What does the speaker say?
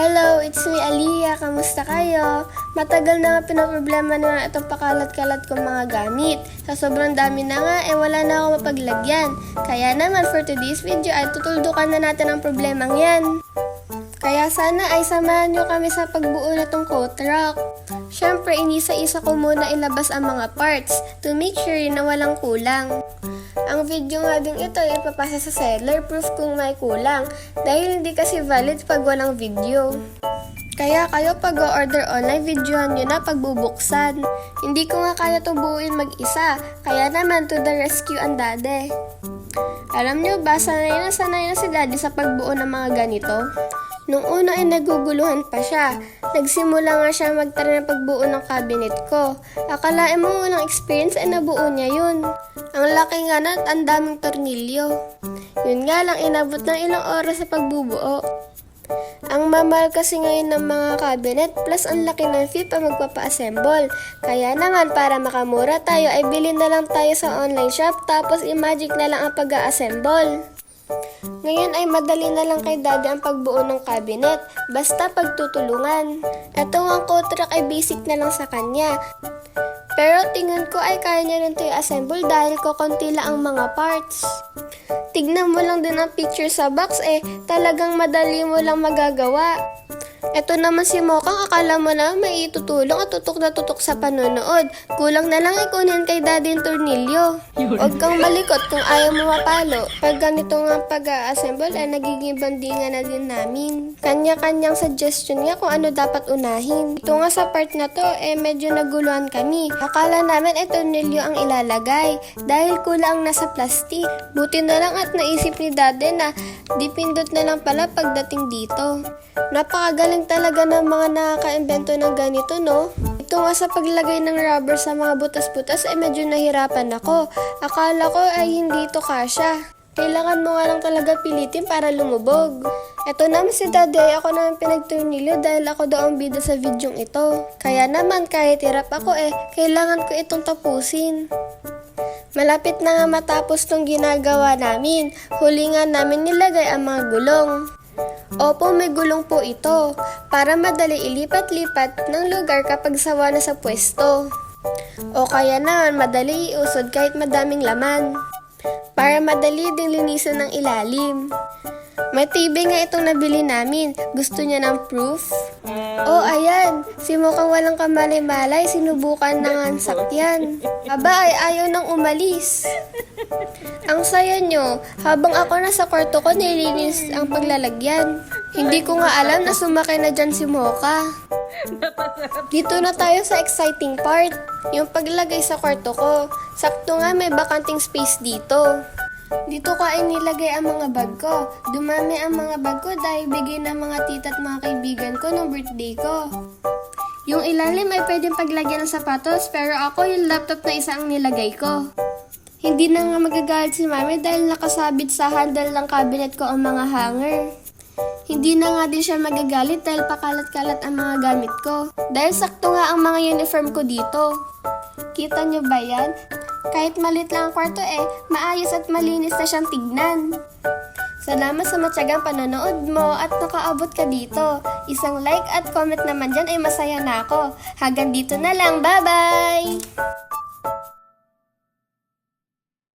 Hello, it's me Aliyah. Kamusta kayo? Matagal na nga pinaproblema na itong pakalat-kalat kong mga gamit. Sa sobrang dami na nga, wala na ako mapaglagyan. Kaya naman for today's video ay tutuldukan na natin ang problemang yan. Kaya sana ay samahan nyo kami sa pagbuo na tong coat rack. Syempre, inisa-isa ko muna ilabas ang mga parts to make sure na walang kulang. Ang video nga din ito ay ipapasa sa seller proof kung may kulang dahil hindi kasi valid pag walang video. Kaya kayo pag o-order online, videohan nyo na pagbubuksan. Hindi ko nga kaya to buuin mag-isa, kaya naman to the rescue ang daddy. Alam nyo ba, sanay na si daddy sa pagbuo ng mga ganito? Nung una ay naguguluhan pa siya. Nagsimula nga siya magtry ng pagbuo ng cabinet ko. Akalain mo walang experience ay nabuo niya yun. Ang laki nga na at ang daming tornilyo. Yun nga lang inabot ng ilang oras sa pagbubuo. Ang mamahal kasi ngayon ng mga cabinet plus ang laki ng fee pa magpapa-assemble. Kaya naman para makamura tayo ay bilhin na lang tayo sa online shop tapos i-magic na lang ang pag-assemble. Ngayon ay madali na lang kay daddy ang pagbuo ng cabinet, basta pagtutulungan. Ito ang coat rack ay basic na lang sa kanya. Pero tingin ko ay kaya niya rin ito i-assemble dahil kukunti lang ang mga parts. Tignan mo lang din ang picture sa box talagang madali mo lang magagawa. Ito naman si Mokang, akala mo na may itutulong at tutok na tutok sa panonood. Kulang na lang ikunin kay daddy yung tornilyo. Huwag kang malikot kung ayaw mo mapalo. Pag ganito nga pag-assemble nagiging bandingan na din namin. Kanya-kanyang suggestion niya kung ano dapat unahin. Ito nga sa part na to, medyo naguluhan kami. Akala namin tornilyo ang ilalagay dahil kulang nasa plastic. Buti na lang at naisip ni daddy na dipindot na lang pala pagdating dito. Napakagaling talaga ng mga nakaka-invento ng ganito, no? Ito nga sa paglagay ng rubber sa mga butas-butas medyo nahirapan ako. Akala ko ay hindi ito kasya. Kailangan mo nga lang talaga pilitin para lumubog. Ito naman si daddy ay ako naman pinagtornilyo dahil ako daw ang bida sa videong ito. Kaya naman kahit hirap ako kailangan ko itong tapusin. Malapit na nga matapos tong ginagawa namin. Huli nga namin nilagay ang mga gulong. Opo, may gulong po ito para madali ilipat-lipat ng lugar kapag sawa na sa pwesto. O kaya naman madali iusod kahit madaming laman para madali din linisan ng ilalim. May TV nga itong nabili namin. Gusto niya ng proof? Oh, ayan. Si Mokang walang kamalay-malay, sinubukan na nga ang sakyan. Aba, ay ayaw nang umalis. Ang saya nyo, habang ako nasa kwarto ko, nilinis ang paglalagyan. Hindi ko nga alam na sumakay na dyan si Moka. Dito na tayo sa exciting part, yung paglagay sa kwarto ko. Sakto nga may bakanting space dito. Dito ko ay nilagay ang mga bag ko. Dumami ang mga bag ko dahil bigay ng mga tita at mga kaibigan ko nung birthday ko. Yung ilalim ay pwedeng paglagyan ng sapatos pero ako yung laptop na isa ang nilagay ko. Hindi na nga magagalit si mami dahil nakasabit sa handle ng cabinet ko ang mga hanger. Hindi na nga din siya magagalit dahil pakalat-kalat ang mga gamit ko. Dahil sakto nga ang mga uniform ko dito. Kita nyo ba yan? Kahit malit lang ang kwarto maayos at malinis na siyang tignan. Salamat sa matyagang panonood mo at nakaabot ka dito. Isang like at comment naman dyan ay masaya na ako. Hanggang dito na lang. Bye-bye!